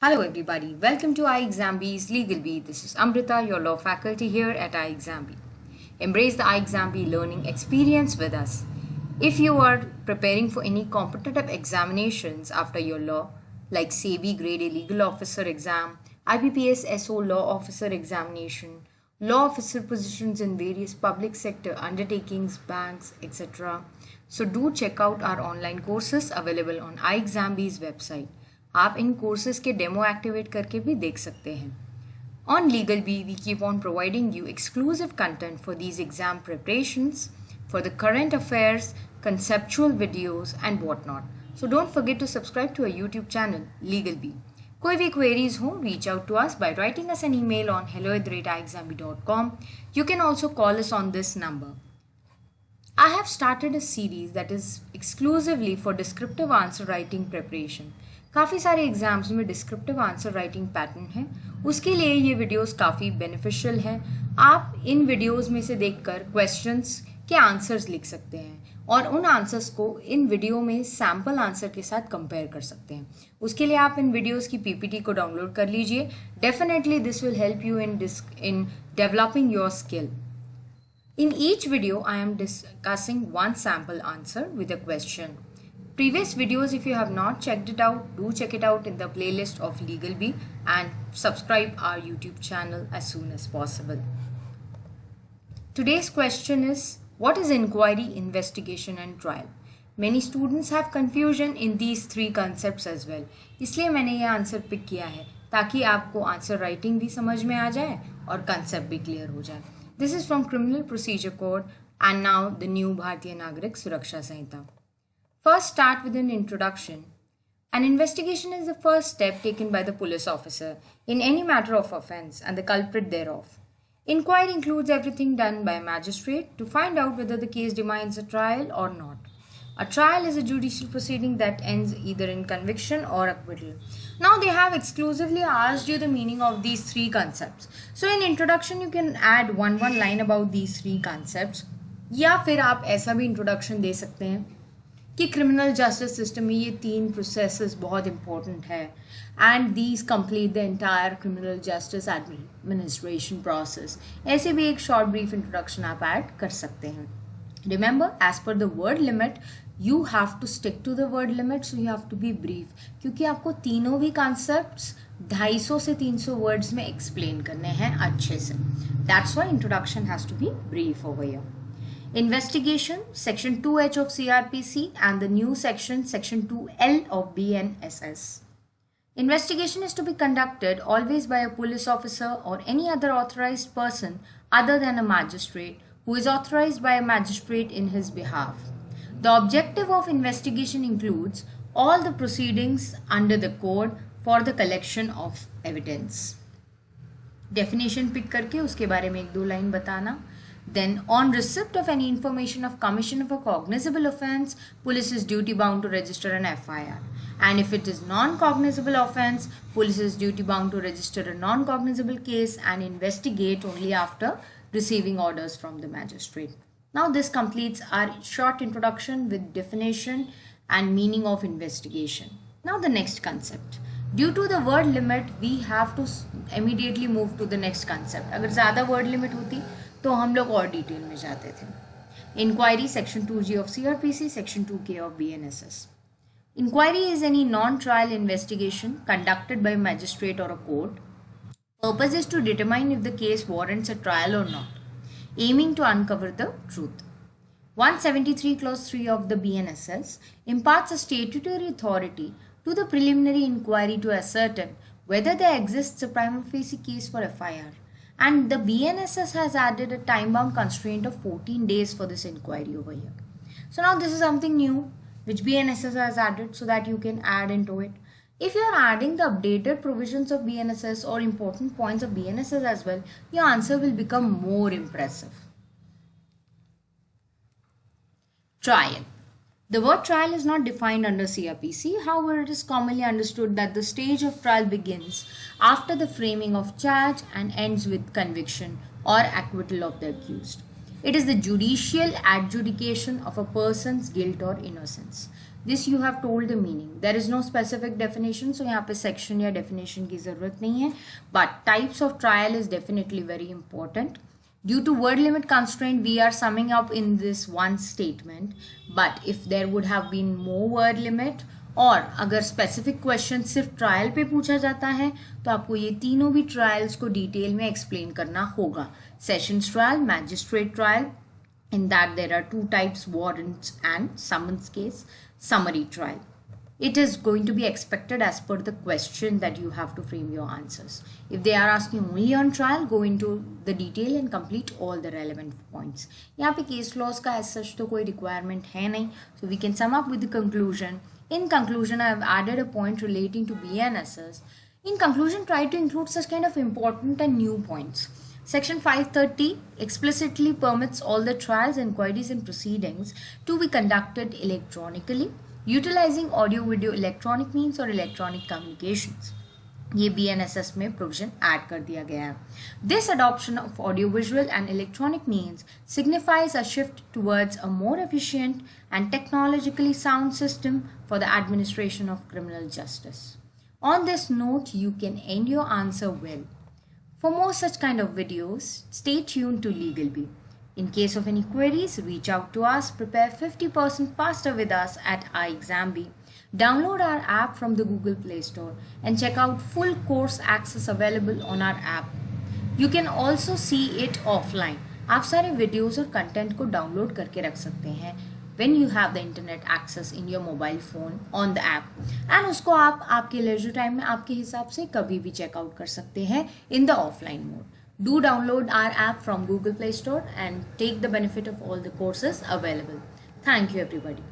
Hello everybody, welcome to iExamBee's Legal Bee. This is Amrita, your law faculty here at iExamBee. Embrace the iExamBee learning experience with us. If you are preparing for any competitive examinations after your law, like SEBI Grade A Legal Officer exam, IBPS SO Law Officer examination, law officer positions in various public sector undertakings, banks, etc. So do check out our online courses available on iExamBee's website. आप इन courses के demo activate करके भी देख सकते हैं. On Legal Bee, we keep on providing you exclusive content for these exam preparations, for the current affairs, conceptual videos and whatnot. So don't forget to subscribe to our YouTube channel, Legal Bee. कोई भी queries हो, reach out to us by writing us an email on hello@iexambee.com. You can also call us on this number. I have started a series that is exclusively for descriptive answer writing preparation. काफ़ी सारे exams में descriptive answer writing pattern है, उसके लिए ये videos काफ़ी beneficial हैं. आप इन वीडियोस में से देखकर क्वेश्चंस के आंसर्स लिख सकते हैं और उन आंसर्स को इन वीडियो में सैम्पल आंसर के साथ कंपेयर कर सकते हैं. उसके लिए आप इन वीडियोस की पीपीटी को डाउनलोड कर लीजिए. Definitely this will help you in developing your skill. In each video, I am discussing one sample answer with a question. Previous videos, if you have not checked it out, do check it out in the playlist of Legal Bee and subscribe our YouTube channel as soon as possible. Today's question is, what is inquiry, investigation and trial? Many students have confusion in these three concepts as well. इसलिए मैंने ये answer pick किया है ताकि आपको answer writing भी समझ में आ जाए और कंसेप्ट भी क्लियर हो जाए. This is from Criminal Procedure Code and now the new Bharatiya Nagarik Suraksha Samhita. First, start with an introduction. An investigation is the first step taken by the police officer in any matter of offence and the culprit thereof. Inquiry includes everything done by a magistrate to find out whether the case demands a trial or not. A trial is a judicial proceeding that ends either in conviction or acquittal. Now they have exclusively asked you the meaning of these three concepts. So in introduction you can add one line about these three concepts. या फिर आप ऐसा भी introduction दे सकते हैं कि criminal justice system में ये तीन प्रोसेसेस बहुत इंपॉर्टेंट है and these complete the entire criminal justice administration process. ऐसे भी एक शॉर्ट ब्रीफ इंट्रोडक्शन आप ऐड कर सकते हैं. Remember, as per the word limit, you have to stick to the word limit, so you have to be brief. क्योंकि आपको तीनों भी concepts 250 से 300 words में explain करने हैं अच्छे से. That's why introduction has to be brief over here. Investigation, section 2H of CRPC and the new section 2L of BNSS. Investigation is to be conducted always by a police officer or any other authorized person other than a magistrate who is authorized by a magistrate in his behalf. The objective of investigation includes all the proceedings under the code for the collection of evidence. Definition pick करके उसके बारे में एक दो line बताना. Then, on receipt of any information of commission of a cognizable offence, police is duty bound to register an FIR. And if it is non-cognizable offence, police is duty bound to register a non-cognizable case and investigate only after receiving orders from the magistrate. Now this completes our short introduction with definition and meaning of investigation. Now the next concept. Due to the word limit, we have to immediately move to the next concept. अगर ज़्यादा word limit होती तो हम लोग और detail में जाते थे. Inquiry, section 2G of CRPC, section 2K of BNSS. Inquiry is any non-trial investigation conducted by a magistrate or a court. Purpose is to determine if the case warrants a trial or not, aiming to uncover the truth. 173 clause 3 of the BNSS imparts a statutory authority to the preliminary inquiry to ascertain whether there exists a prima facie case for FIR, and the BNSS has added a time-bound constraint of 14 days for this inquiry over here. So now this is something new which BNSS has added so that you can add into it. If you are adding the updated provisions of BNSS or important points of BNSS as well, your answer will become more impressive. Trial. The word trial is not defined under CRPC. However, it is commonly understood that the stage of trial begins after the framing of charge and ends with conviction or acquittal of the accused. It is the judicial adjudication of a person's guilt or innocence. This you have told the meaning. There is no specific definition, so यहाँ पे section या definition की ज़रूरत नहीं है. But types of trial is definitely very important. Due to word limit constraint, we are summing up in this one statement. But if there would have been more word limit, और अगर specific question सिर्फ trial पे पूछा जाता है तो आपको ये तीनों भी ट्रायल्स को डिटेल में एक्सप्लेन करना होगा. Sessions trial, magistrate trial. In that there are two types, warrants and summons case. Summary trial. It is going to be expected as per the question that you have to frame your answers. If they are asking only on trial, go into the detail and complete all the relevant points. यहाँ पे case laws का as such तो कोई requirement है नहीं, so we can sum up with the conclusion. In conclusion, I have added a point relating to BNSS. In conclusion, try to include such kind of important and new points. Section 530 explicitly permits all the trials, inquiries and proceedings to be conducted electronically, utilizing audio, video, electronic means or electronic communications. ये BNSS में provision add कर दिया गया है. This adoption of audio, visual and electronic means signifies a shift towards a more efficient and technologically sound system for the administration of criminal justice. On this note, you can end your answer well. For more such kind of videos, stay tuned to LegalBee. In case of any queries, reach out to us. Prepare 50% faster with us at iExamBee. Download our app from the Google Play Store and check out full course access available on our app. You can also see it offline. आप सारे videos और content को download करके रख सकते हैं when you have the internet access in your mobile phone on the app, and उसको आप आपके leisure time में आपके हिसाब से कभी भी check out कर सकते हैं in the offline mode. Do download our app from Google Play Store and take the benefit of all the courses available. Thank you everybody.